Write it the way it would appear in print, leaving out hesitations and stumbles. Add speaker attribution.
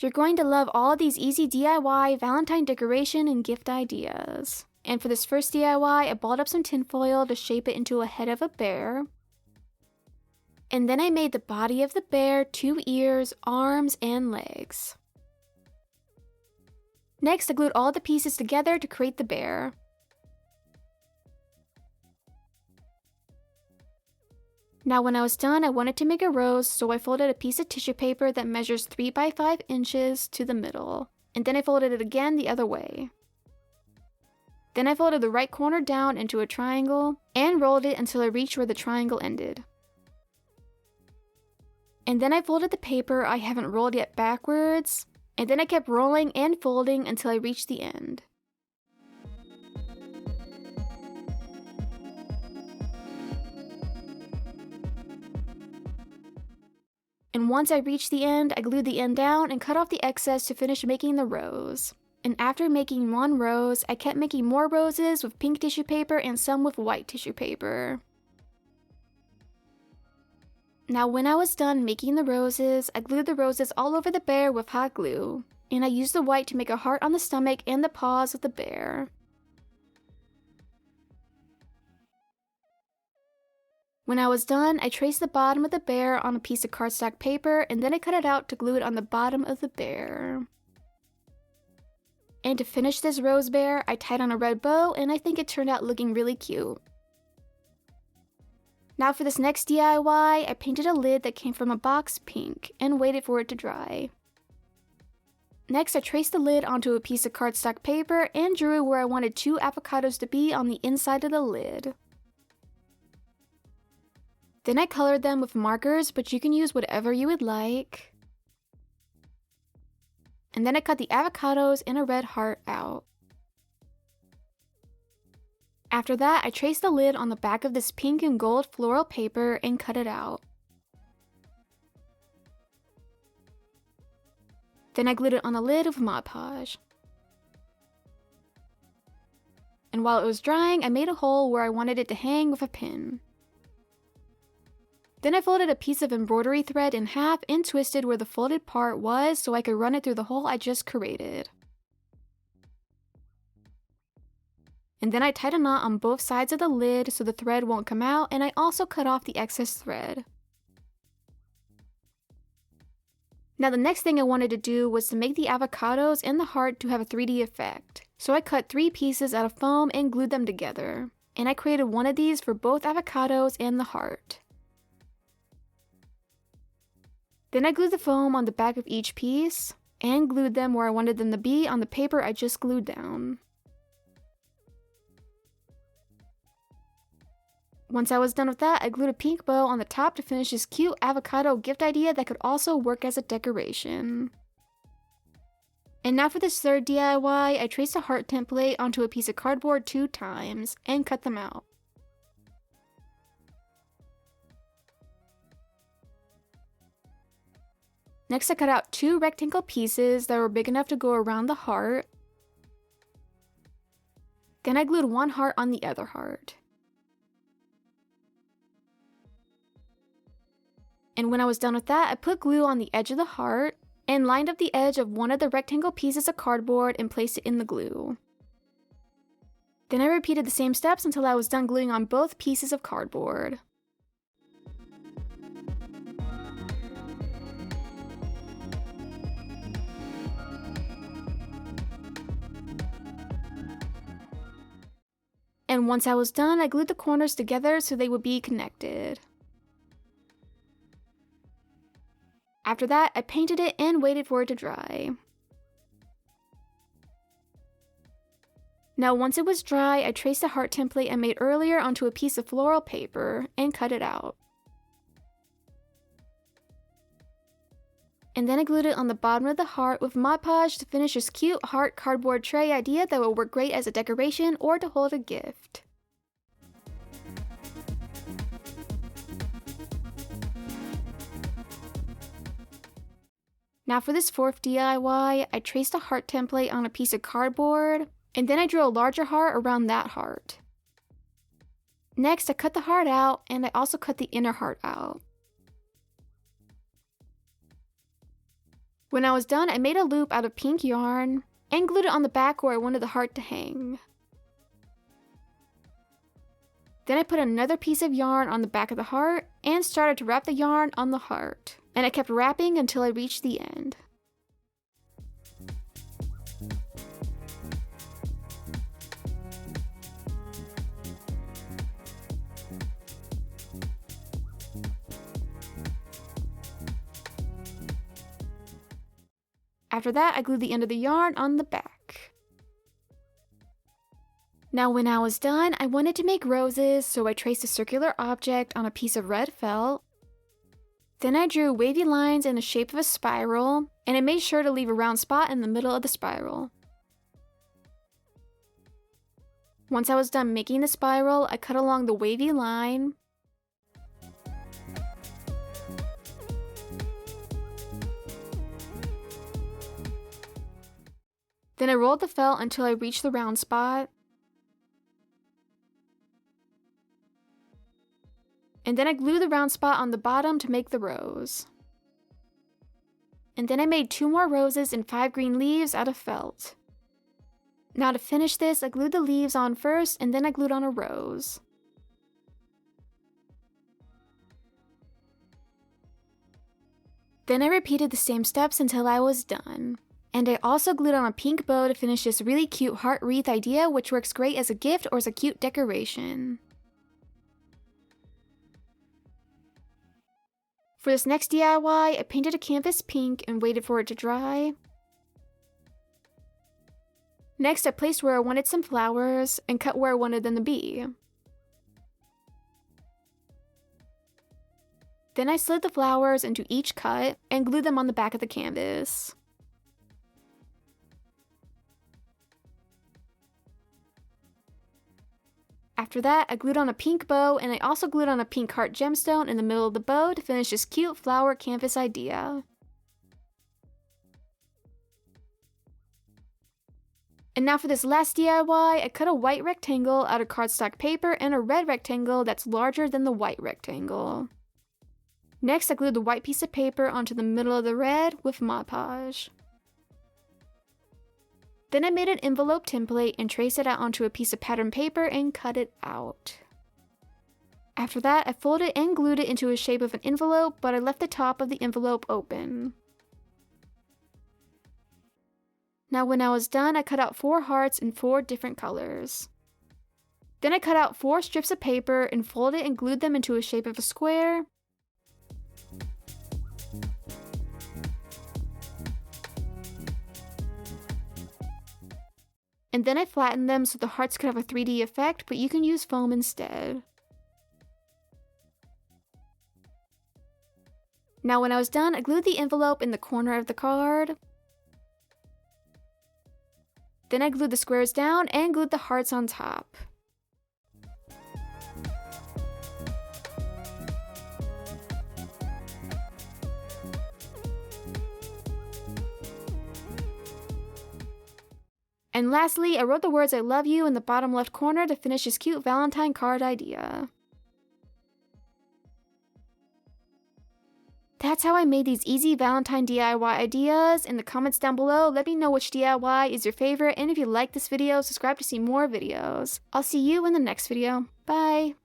Speaker 1: You're going to love all of these easy DIY Valentine decoration and gift ideas. And for this first DIY, I balled up some tinfoil to shape it into a head of a bear. And then I made the body of the bear, 2 ears, arms, and legs. Next, I glued all the pieces together to create the bear. Now when I was done, I wanted to make a rose, so I folded a piece of tissue paper that measures 3 by 5 inches to the middle, and then I folded it again the other way. Then I folded the right corner down into a triangle, and rolled it until I reached where the triangle ended. And then I folded the paper I haven't rolled yet backwards, and then I kept rolling and folding until I reached the end. And once I reached the end, I glued the end down and cut off the excess to finish making the rose. And after making one rose, I kept making more roses with pink tissue paper and some with white tissue paper. Now when I was done making the roses, I glued the roses all over the bear with hot glue. And I used the white to make a heart on the stomach and the paws of the bear. When I was done, I traced the bottom of the bear on a piece of cardstock paper, and then I cut it out to glue it on the bottom of the bear. And to finish this rose bear, I tied on a red bow, and I think it turned out looking really cute. Now for this next DIY, I painted a lid that came from a box pink, and waited for it to dry. Next, I traced the lid onto a piece of cardstock paper, and drew where I wanted 2 avocados to be on the inside of the lid. Then I colored them with markers, but you can use whatever you would like. And then I cut the avocados in a red heart out. After that, I traced the lid on the back of this pink and gold floral paper and cut it out. Then I glued it on the lid with Mod Podge. And while it was drying, I made a hole where I wanted it to hang with a pin. Then I folded a piece of embroidery thread in half and twisted where the folded part was so I could run it through the hole I just created. And then I tied a knot on both sides of the lid so the thread won't come out, and I also cut off the excess thread. Now the next thing I wanted to do was to make the avocados and the heart to have a 3D effect. So I cut 3 pieces out of foam and glued them together. And I created one of these for both avocados and the heart. Then I glued the foam on the back of each piece, and glued them where I wanted them to be on the paper I just glued down. Once I was done with that, I glued a pink bow on the top to finish this cute avocado gift idea that could also work as a decoration. And now for this third DIY, I traced a heart template onto a piece of cardboard 2 times, and cut them out. Next, I cut out 2 rectangle pieces that were big enough to go around the heart. Then I glued one heart on the other heart. And when I was done with that, I put glue on the edge of the heart, and lined up the edge of one of the rectangle pieces of cardboard and placed it in the glue. Then I repeated the same steps until I was done gluing on both pieces of cardboard. And once I was done, I glued the corners together so they would be connected. After that, I painted it and waited for it to dry. Now once it was dry, I traced the heart template I made earlier onto a piece of floral paper and cut it out. And then I glued it on the bottom of the heart with Mod Podge to finish this cute heart cardboard tray idea that will work great as a decoration or to hold a gift. Now for this fourth DIY, I traced a heart template on a piece of cardboard, and then I drew a larger heart around that heart. Next, I cut the heart out, and I also cut the inner heart out. When I was done, I made a loop out of pink yarn and glued it on the back where I wanted the heart to hang. Then I put another piece of yarn on the back of the heart and started to wrap the yarn on the heart. And I kept wrapping until I reached the end. After that, I glued the end of the yarn on the back. Now when I was done, I wanted to make roses, so I traced a circular object on a piece of red felt. Then I drew wavy lines in the shape of a spiral, and I made sure to leave a round spot in the middle of the spiral. Once I was done making the spiral, I cut along the wavy line. Then I rolled the felt until I reached the round spot. And then I glued the round spot on the bottom to make the rose. And then I made 2 more roses and 5 green leaves out of felt. Now to finish this, I glued the leaves on first and then I glued on a rose. Then I repeated the same steps until I was done. And I also glued on a pink bow to finish this really cute heart wreath idea, which works great as a gift or as a cute decoration. For this next DIY, I painted a canvas pink and waited for it to dry. Next, I placed where I wanted some flowers and cut where I wanted them to be. Then I slid the flowers into each cut and glued them on the back of the canvas. After that, I glued on a pink bow, and I also glued on a pink heart gemstone in the middle of the bow to finish this cute flower canvas idea. And now for this last DIY, I cut a white rectangle out of cardstock paper and a red rectangle that's larger than the white rectangle. Next, I glued the white piece of paper onto the middle of the red with Mod Podge. Then I made an envelope template and traced it out onto a piece of pattern paper and cut it out. After that, I folded and glued it into a shape of an envelope, but I left the top of the envelope open. Now when I was done, I cut out 4 hearts in 4 different colors. Then I cut out 4 strips of paper and folded and glued them into a shape of a square. And then I flattened them so the hearts could have a 3D effect, but you can use foam instead. Now when I was done, I glued the envelope in the corner of the card. Then I glued the squares down and glued the hearts on top. And lastly, I wrote the words I love you in the bottom left corner to finish this cute Valentine card idea. That's how I made these easy Valentine DIY ideas. In the comments down below, let me know which DIY is your favorite, and if you like this video, subscribe to see more videos. I'll see you in the next video. Bye!